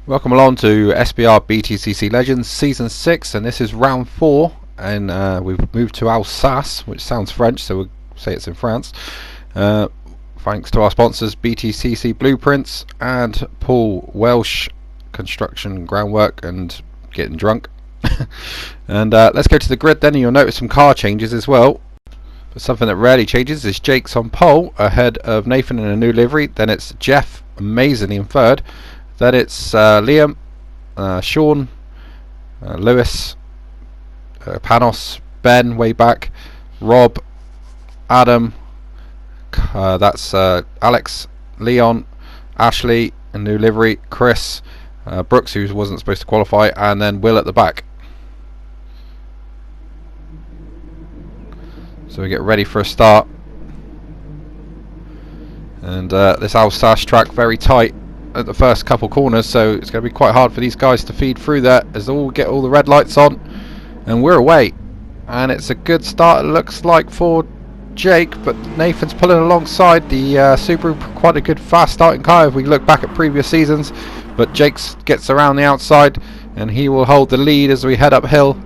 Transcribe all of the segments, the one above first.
Welcome along to SBR BTCC Legends Season 6, and this is round 4, and we've moved to Alsace, which sounds French, so we'll say it's in France. Thanks to our sponsors BTCC Blueprints and Paul Welsh Construction Groundwork and Getting Drunk. And let's go to the grid then, and you'll notice some car changes as well. But something that rarely changes is Jake's on pole ahead of Nathan in a new livery. Then it's Jeff amazingly in third. Then it's Liam, Sean, Lewis, Panos, Ben way back, Rob, Adam, that's Alex, Leon, Ashley, a new livery, Chris, Brooks, who wasn't supposed to qualify, and then Will at the back. So we get ready for a start. And this Alsace track very tight at the first couple corners, so it's going to be quite hard for these guys to feed through there as they all get all the red lights on, and we're away. And it's a good start, it looks like, for Jake, but Nathan's pulling alongside the Subaru, quite a good fast starting car if we look back at previous seasons, but Jake gets around the outside and he will hold the lead as we head uphill.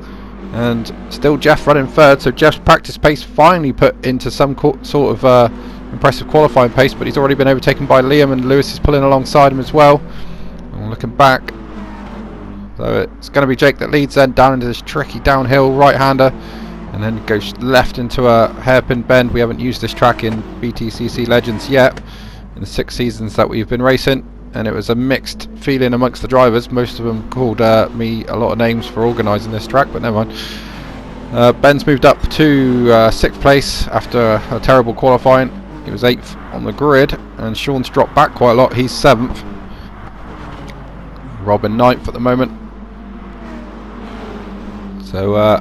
And still Jeff running third, so Jeff's practice pace finally put into some sort of impressive qualifying pace, but he's already been overtaken by Liam, and Lewis is pulling alongside him as well. And looking back, so it's going to be Jake that leads then down into this tricky downhill right-hander, and then goes left into a hairpin bend. We haven't used this track in BTCC Legends yet in the 6 seasons that we've been racing, and it was a mixed feeling amongst the drivers. Most of them called me a lot of names for organising this track, but never mind. Ben's moved up to 6th place after a terrible qualifying. He was 8th on the grid, and Sean's dropped back quite a lot. He's 7th. Robin 9th at the moment. So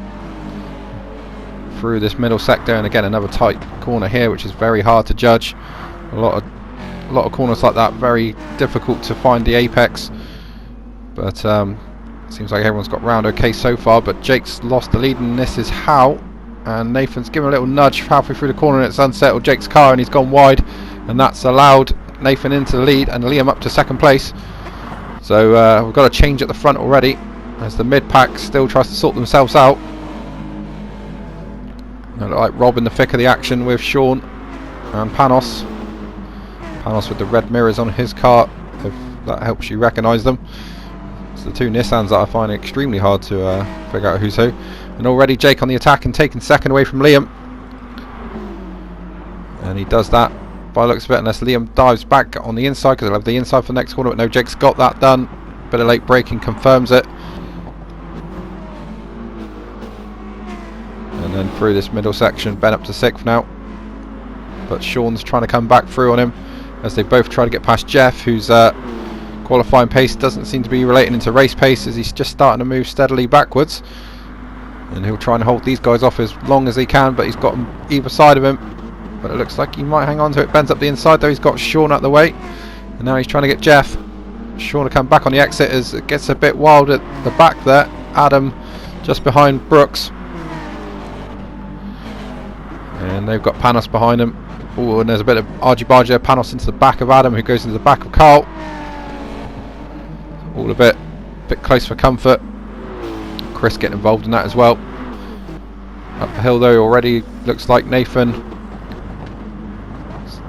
through this middle sector, and again another tight corner here, which is very hard to judge. A lot of corners like that, very difficult to find the apex. But seems like everyone's got round okay so far. But Jake's lost the lead, and this is how. And Nathan's given a little nudge halfway through the corner, and it's unsettled Jake's car, and he's gone wide, and that's allowed Nathan into the lead and Liam up to 2nd place. So we've got a change at the front already as the mid-pack still tries to sort themselves out. They look like Rob in the thick of the action with Sean and Panos. Panos with the red mirrors on his car, if that helps you recognise them. It's the 2 Nissans that I find extremely hard to figure out who's who. And already Jake on the attack and taking 2nd away from Liam. And he does that by the looks of it, unless Liam dives back on the inside, because he'll have the inside for the next corner. But no, Jake's got that done. Bit of late braking confirms it. And then through this middle section, Ben up to 6th now. But Sean's trying to come back through on him as they both try to get past Jeff, whose qualifying pace doesn't seem to be relating into race pace, as he's just starting to move steadily backwards. And he'll try and hold these guys off as long as he can, but he's got them either side of him. But it looks like he might hang on to it. Ben's up the inside though, he's got Sean out the way. And now he's trying to get Jeff. Sean to come back on the exit as it gets a bit wild at the back there. Adam just behind Brooks. And they've got Panos behind them. Oh, and there's a bit of argy-bargy there. Panos into the back of Adam, who goes into the back of Carl. All a bit close for comfort. Chris getting involved in that as well. Up the hill though already looks like Nathan,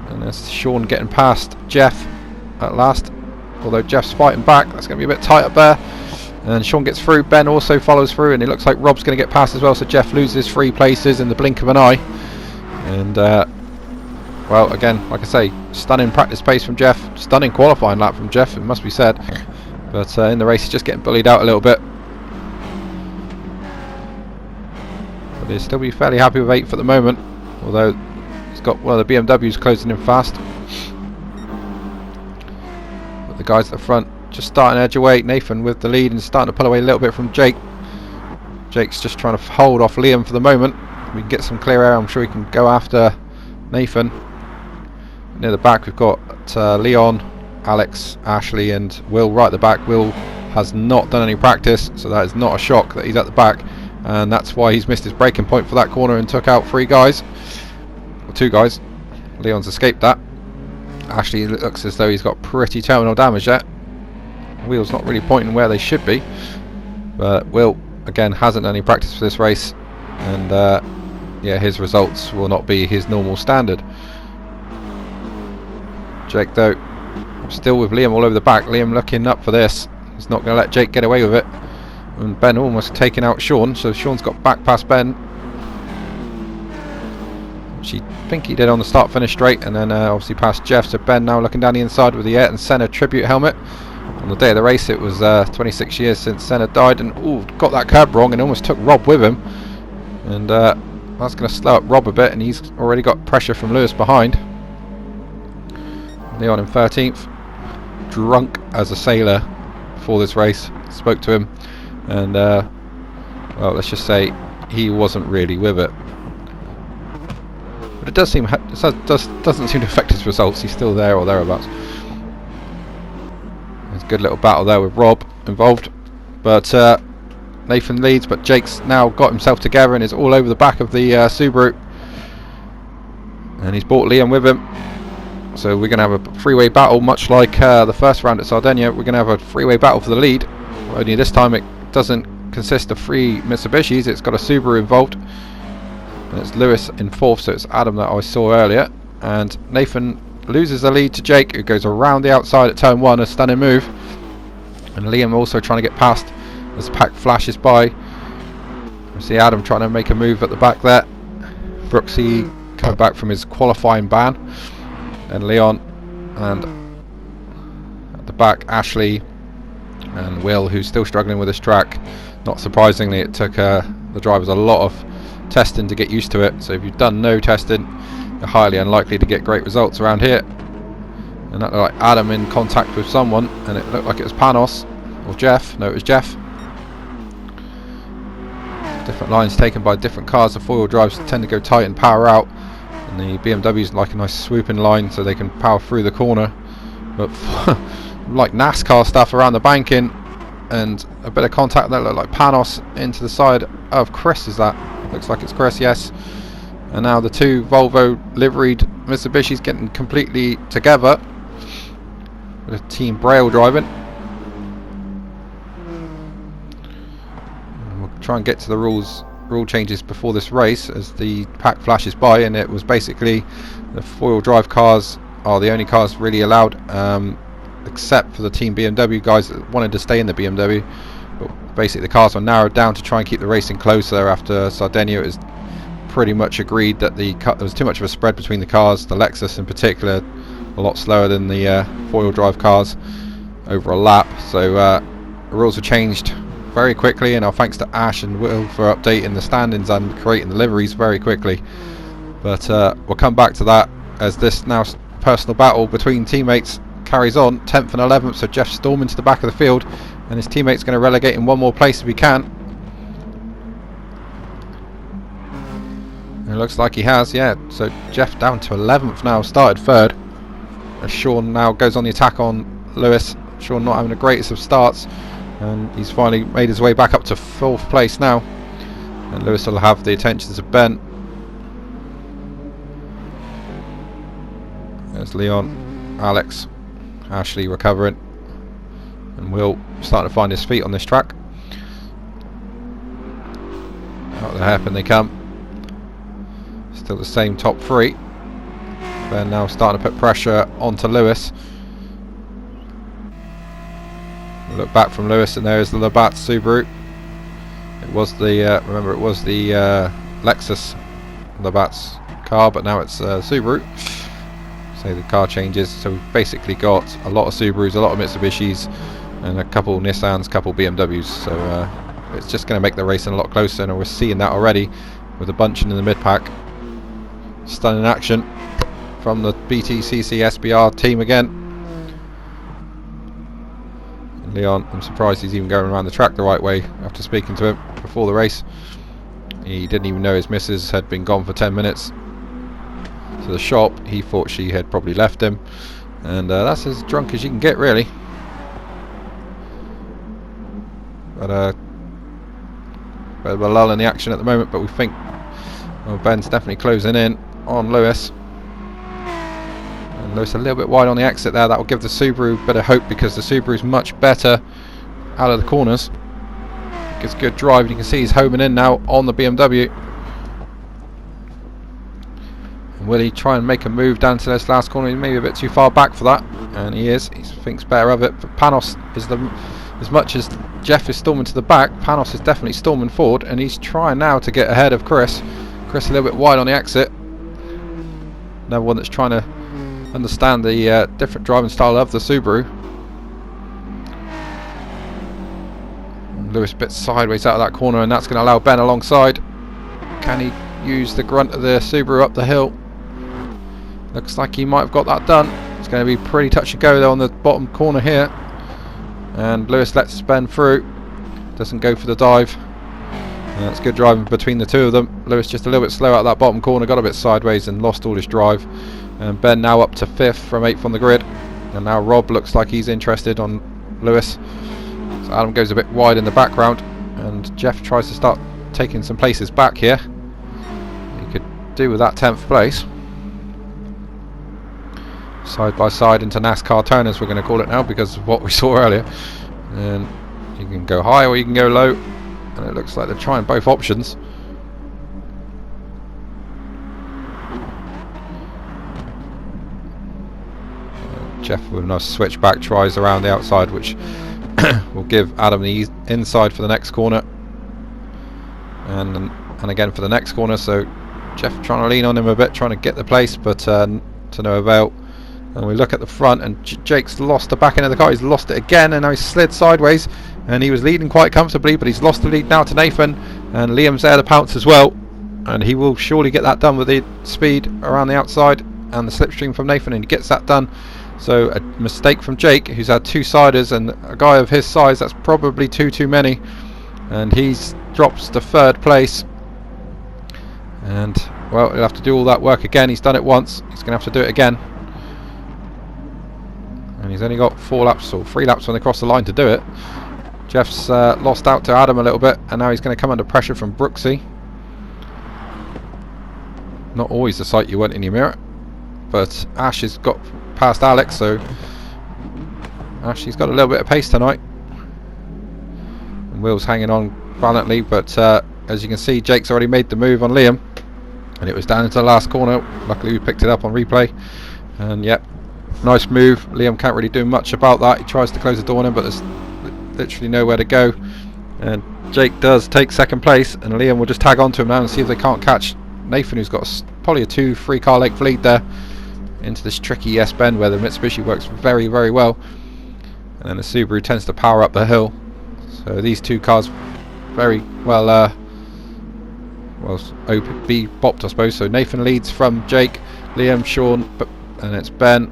and there's Sean getting past Jeff at last, although Jeff's fighting back. That's going to be a bit tight up there, and Sean gets through. Ben also follows through, and it looks like Rob's going to get past as well, so Jeff loses 3 places in the blink of an eye. And well, again, like I say, stunning practice pace from Jeff, stunning qualifying lap from Jeff, it must be said, but in the race he's just getting bullied out a little bit. But he'll still be fairly happy with 8th at the moment, although he's got one of the BMWs closing in fast. But the guys at the front just starting to edge away. Nathan with the lead and starting to pull away a little bit from Jake. Jake's just trying to hold off Liam for the moment. We can get some clear air, I'm sure he can go after Nathan. Near the back we've got Leon, Alex, Ashley and Will right at the back. Will has not done any practice, so that is not a shock that he's at the back. And that's why he's missed his braking point for that corner and took out 3 guys, or 2 guys. Leon's escaped that. Ashley looks as though he's got pretty terminal damage there. Wheels not really pointing where they should be, but Will again hasn't done any practice for this race, and yeah, his results will not be his normal standard. Jake though still with Liam all over the back. Liam looking up for this. He's not going to let Jake get away with it, and Ben almost taking out Sean, so Sean's got back past Ben, which I think he did on the start finish straight, and then obviously past Jeff. So Ben now looking down the inside with the Ayrton Senna tribute helmet. On the day of the race it was 26 years since Senna died, and got that curb wrong and almost took Rob with him, and that's going to slow up Rob a bit, and he's already got pressure from Lewis behind. Leon in 13th, drunk as a sailor before this race. Spoke to him, and well, let's just say he wasn't really with it. But it does seem doesn't seem to affect his results. He's still there or thereabouts. There's a good little battle there with Rob involved, but Nathan leads, but Jake's now got himself together and is all over the back of the Subaru, and he's brought Liam with him. So we're going to have a freeway battle, much like the first round at Sardinia. We're going to have a freeway battle for the lead, only this time it doesn't consist of 3 Mitsubishis, it's got a Subaru involved, and it's Lewis in 4th, so it's Adam that I saw earlier, and Nathan loses the lead to Jake, who goes around the outside at turn 1, a stunning move, and Liam also trying to get past as the pack flashes by. We see Adam trying to make a move at the back there, Brooksy coming back from his qualifying ban, and Leon, and at the back Ashley and Will, who's still struggling with this track. Not surprisingly, it took the drivers a lot of testing to get used to it, so if you've done no testing, you're highly unlikely to get great results around here. And that looked like Adam in contact with someone, and it looked like it was Panos or Jeff. No, it was Jeff. Different lines taken by different cars. The four-wheel drives tend to go tight and power out, and the BMW's like a nice swooping line so they can power through the corner. But like NASCAR stuff around the banking, and a bit of contact that looked like Panos into the side of Chris. Is that? Looks like it's Chris, yes. And now the 2 Volvo liveried Mitsubishi's getting completely together with Team Braille driving. And we'll try and get to the rule changes before this race as the pack flashes by, and it was basically the 4-wheel drive cars are the only cars really allowed, except for the Team BMW guys that wanted to stay in the BMW. But basically the cars were narrowed down to try and keep the racing closer. After Sardinia, it was pretty much agreed that there was too much of a spread between the cars, the Lexus in particular a lot slower than the 4-wheel drive cars over a lap, so the rules were changed very quickly, and our thanks to Ash and Will for updating the standings and creating the liveries very quickly. But we'll come back to that as this now personal battle between teammates carries on. 10th and 11th, so Jeff storming to the back of the field, and his teammate's going to relegate him one more place if he can. It looks like he has, yeah. So Jeff down to 11th now, started 3rd. As Sean now goes on the attack on Lewis. Sean not having the greatest of starts, and he's finally made his way back up to 4th place now. And Lewis will have the attentions of Ben. There's Leon, Alex, Ashley recovering, and Will starting to find his feet on this track. Out the hairpin they come. Still the same top 3. Ben now starting to put pressure onto Lewis. Look back from Lewis, and there's the Labatt Subaru. It was the remember, it was the Lexus Labatt's car, but now it's Subaru. So the car changes. So we've basically got a lot of Subarus, a lot of Mitsubishis, and a couple Nissans, couple BMWs. So it's just going to make the racing a lot closer, and we're seeing that already with the bunching in the mid pack. Stunning action from the BTCC SBR team again. And Leon, I'm surprised he's even going around the track the right way after speaking to him before the race. He didn't even know his missus had been gone for 10 minutes to the shop. He thought she had probably left him, and that's as drunk as you can get, really. But bit of a lull in the action at the moment, but we think Ben's definitely closing in on Lewis, and And Lewis a little bit wide on the exit there. That will give the Subaru a bit of hope, because the Subaru is much better out of the corners. Gets good drive, and you can see he's homing in now on the BMW. And will he try and make a move down to this last corner? He's maybe a bit too far back for that, and he is. He thinks better of it. But Panos is as much as Jeff is storming to the back, Panos is definitely storming forward, and he's trying now to get ahead of Chris. Chris a little bit wide on the exit. Another one that's trying to understand the different driving style of the Subaru. Lewis a bit sideways out of that corner, and that's going to allow Ben alongside. Can he use the grunt of the Subaru up the hill? Looks like he might have got that done. It's going to be pretty touch and go though on the bottom corner here, and Lewis lets Ben through, doesn't go for the dive. That's good driving between the two of them. Lewis just a little bit slow out that bottom corner, got a bit sideways and lost all his drive. And Ben now up to 5th from 8th on the grid, and now Rob looks like he's interested on Lewis. So Adam goes a bit wide in the background, and Jeff tries to start taking some places back here. He could do with that 10th place. Side by side into NASCAR turners, we're going to call it now, because of what we saw earlier. And you can go high or you can go low, and it looks like they're trying both options. Jeff with a nice switchback tries around the outside, which will give Adam the inside for the next corner, and again for the next corner. So Jeff trying to lean on him a bit, trying to get the place, but to no avail. And we look at the front, and Jake's lost the back end of the car. He's lost it again, and now he's slid sideways, and he was leading quite comfortably, but he's lost the lead now to Nathan, and Liam's there to pounce as well, and he will surely get that done with the speed around the outside and the slipstream from Nathan, and he gets that done. So a mistake from Jake, who's had 2 siders, and a guy of his size, that's probably too many, and he drops to 3rd place. And well, he'll have to do all that work again. He's done it once, he's going to have to do it again, and he's only got 4 laps or 3 laps when they cross the line to do it. Jeff's lost out to Adam a little bit, and now he's going to come under pressure from Brooksy. Not always the sight you want in your mirror, but Ash has got past Alex, so Ashley's got a little bit of pace tonight, and Will's hanging on valiantly, but as you can see, Jake's already made the move on Liam, and it was down into the last corner. Luckily we picked it up on replay, and yep, nice move. Liam can't really do much about that. He tries to close the door on him, but there's literally nowhere to go, and Jake does take 2nd place, and Liam will just tag on to him now and see if they can't catch Nathan, who's got probably a 2-3 car length lead there into this tricky S bend where the Mitsubishi works very well, and then the Subaru tends to power up the hill. So these 2 cars very well be bopped, I suppose. So Nathan leads from Jake, Liam, Sean, and it's Ben,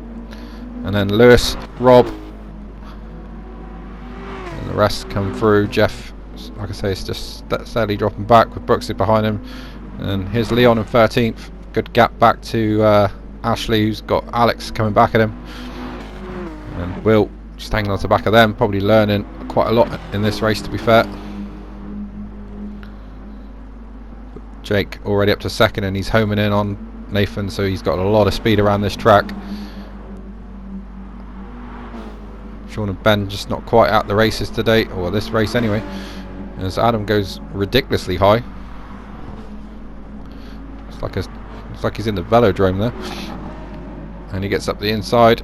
and then Lewis, Rob, and the rest come through. Jeff, like I say, is just steadily dropping back with Brooksy behind him, and here's Leon in 13th. Good gap back to Ashley, who's got Alex coming back at him, and Will just hanging on to the back of them, probably learning quite a lot in this race, to be fair. Jake already up to 2nd, and he's homing in on Nathan, so he's got a lot of speed around this track. Sean and Ben just not quite at the races today, or this race anyway, as Adam goes ridiculously high. It's like he's in the velodrome there, and he gets up the inside,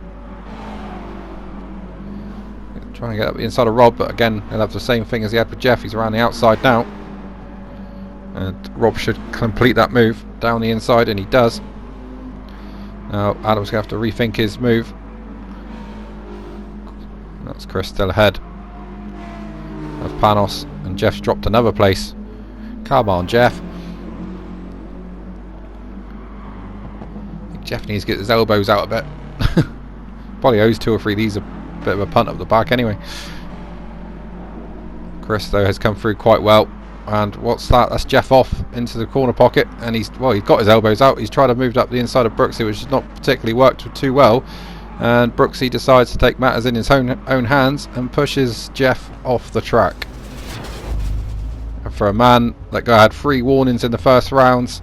trying to get up the inside of Rob, but again he'll have the same thing as he had with Jeff. He's around the outside now, and Rob should complete that move down the inside, and he does. Now Adam's going to have to rethink his move. That's Chris still ahead of Panos, and Jeff's dropped another place. Come on, Jeff. Jeff needs to get his elbows out a bit. Probably owes 2 or 3 of these a bit of a punt up the back anyway. Chris though has come through quite well, and what's that? That's Jeff off into the corner pocket, and he's got his elbows out. He's tried to move up the inside of Brooksy, which has not particularly worked too well, and Brooksy decides to take matters in his own hands and pushes Jeff off the track. And for a man that had 3 warnings in the first rounds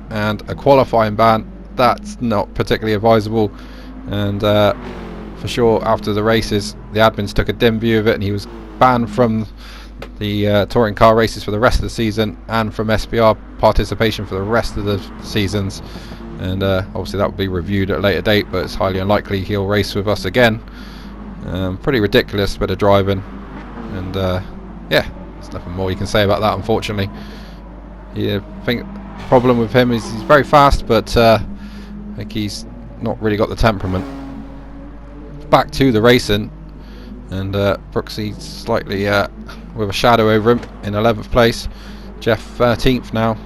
and a qualifying ban, that's not particularly advisable, and for sure after the races the admins took a dim view of it, and he was banned from the touring car races for the rest of the season and from SBR participation for the rest of the seasons. And obviously that will be reviewed at a later date, but it's highly unlikely he'll race with us again. Pretty ridiculous bit of driving, and yeah, there's nothing more you can say about that, unfortunately. I think the problem with him is he's very fast, but I think he's not really got the temperament. Back to the racing, and Brooksy slightly with a shadow over him in 11th place. Jeff 13th now,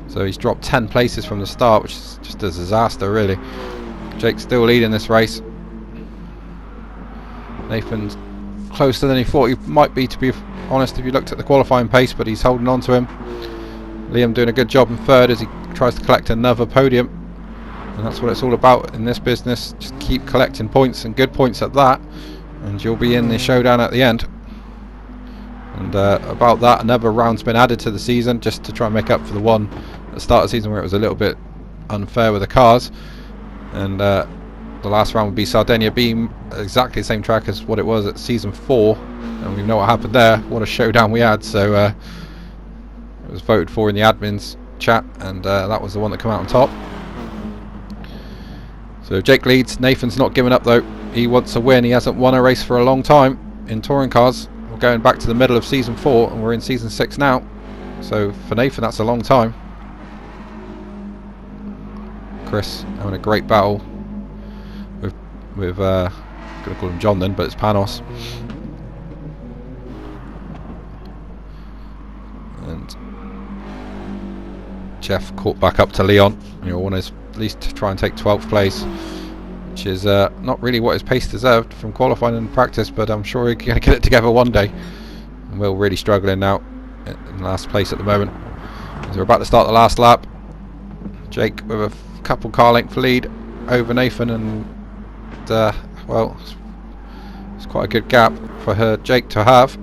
so he's dropped 10 places from the start, which is just a disaster really. Jake's still leading this race. Nathan's closer than he thought he might be, to be honest, if you looked at the qualifying pace, but he's holding on to him. Liam doing a good job in third as he tries to collect another podium, and that's what it's all about in this business. Just keep collecting points, and good points at that, and you'll be in the showdown at the end. And about that, another round's been added to the season just to try and make up for the one at the start of the season where it was a little bit unfair with the cars. And the last round would be Sardinia being exactly the same track as what it was at season 4, and we know what happened there. What a showdown we had. So it was voted for in the admins chat, and that was the one that came out on top. So Jake leads. Nathan's not giving up though. He wants a win. He hasn't won a race for a long time in touring cars. We're going back to the middle of season 4, and we're in season 6 now. So for Nathan, that's a long time. Chris having a great battle with I'm gonna call him John then, but it's Panos. And Jeff caught back up to Leon. You want to at least try and take 12th place, which is not really what his pace deserved from qualifying and practice, but I'm sure he's going to get it together one day. And we're really struggling now in last place at the moment, as we're about to start the last lap. Jake with a couple car length lead over Nathan, and well, it's quite a good gap for Jake to have.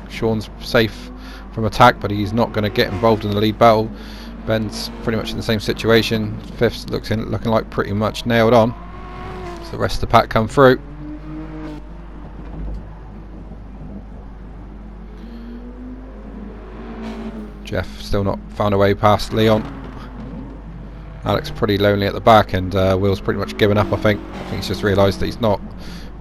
Sean's safe from attack, but he's not going to get involved in the lead battle. Ben's pretty much in the same situation. Fifth's looking like pretty much nailed on. So the rest of the pack come through. Jeff still not found a way past Leon. Alex pretty lonely at the back, and Will's pretty much given up, I think. I think he's just realised that he's not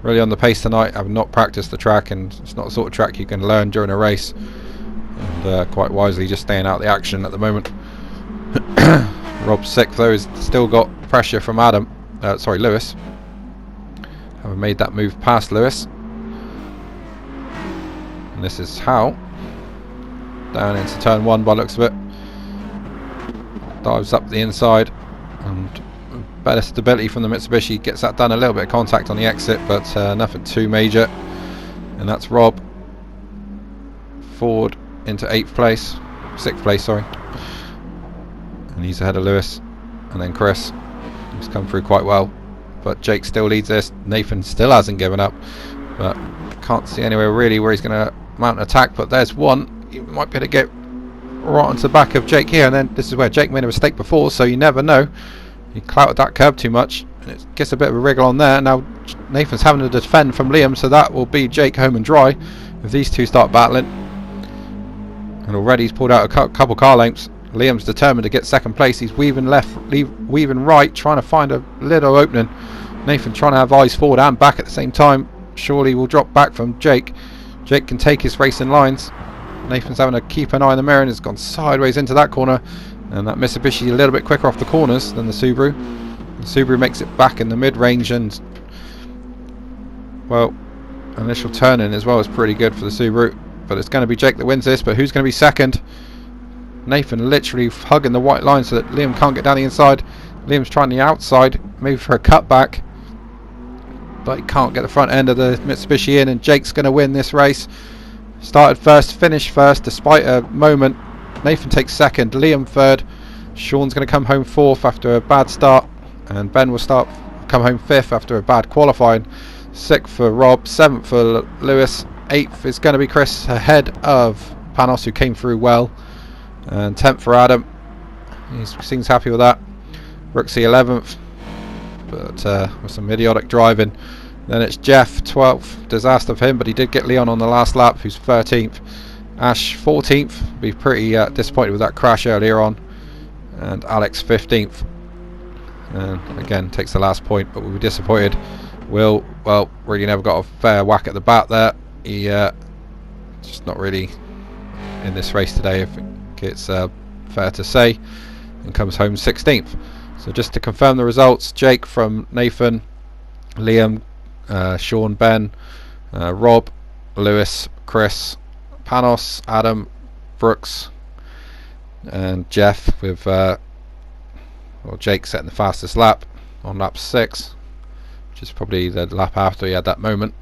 really on the pace tonight. I've not practiced the track, and it's not the sort of track you can learn during a race. And quite wisely just staying out of the action at the moment. Rob's 6th though, has still got pressure from Lewis. Haven't made that move past Lewis. And this is how. Down into turn 1 by the looks of it. Dives up the inside, and better stability from the Mitsubishi. Gets that done, a little bit of contact on the exit, but nothing too major. And that's Rob. Forward into 6th place, sorry. And he's ahead of Lewis, and then Chris. He's come through quite well, but Jake still leads this. Nathan still hasn't given up, but can't see anywhere really where he's going to mount an attack. But there's one. He might be able to get right onto the back of Jake here, and then this is where Jake made a mistake before, so you never know. He clouted that curb too much, and it gets a bit of a wriggle on there. Now Nathan's having to defend from Liam, so that will be Jake home and dry if these two start battling. And already he's pulled out a couple car lengths. Liam's determined to get 2nd place. He's weaving left, weaving right, trying to find a little opening. Nathan trying to have eyes forward and back at the same time. Surely will drop back from Jake. Jake can take his racing lines. Nathan's having to keep an eye on the mirror, and has gone sideways into that corner. And that Mitsubishi a little bit quicker off the corners than the Subaru. The Subaru makes it back in the mid-range, and well, initial turning as well is pretty good for the Subaru. But it's going to be Jake that wins this. But who's going to be second? Nathan literally hugging the white line so that Liam can't get down the inside. Liam's trying the outside, maybe for a cutback, but he can't get the front end of the Mitsubishi in, and Jake's going to win this race. Started first, finished first despite a moment. Nathan takes 2nd, Liam 3rd. Sean's going to come home 4th after a bad start, and Ben will come home 5th after a bad qualifying. 6th for Rob, 7th for Lewis, 8th is going to be Chris, ahead of Panos, who came through well, and 10th for Adam. He seems happy with that. Brooksy 11th, but with some idiotic driving. Then it's Jeff, 12th, disaster for him, but he did get Leon on the last lap, who's 13th. Ash, 14th, be pretty disappointed with that crash earlier on. And Alex, 15th. And again, takes the last point, but we'll be disappointed. Will, well, really never got a fair whack at the bat there. He just not really in this race today, if it's fair to say, and comes home 16th. So just to confirm the results, Jake from Nathan, Liam, Sean, Ben, Rob, Lewis, Chris, Panos, Adam, Brooks, and Jeff with Jake setting the fastest lap on lap 6, which is probably the lap after he had that moment.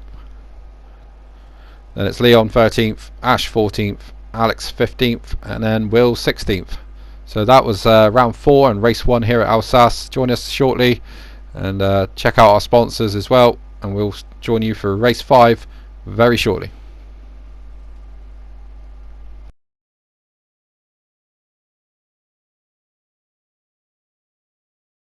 Then it's Leon 13th, Ash 14th, Alex 15th, and then Will 16th. So that was round 4 and race 1 here at Alsace. Join us shortly and check out our sponsors as well, and we'll join you for race 5 very shortly.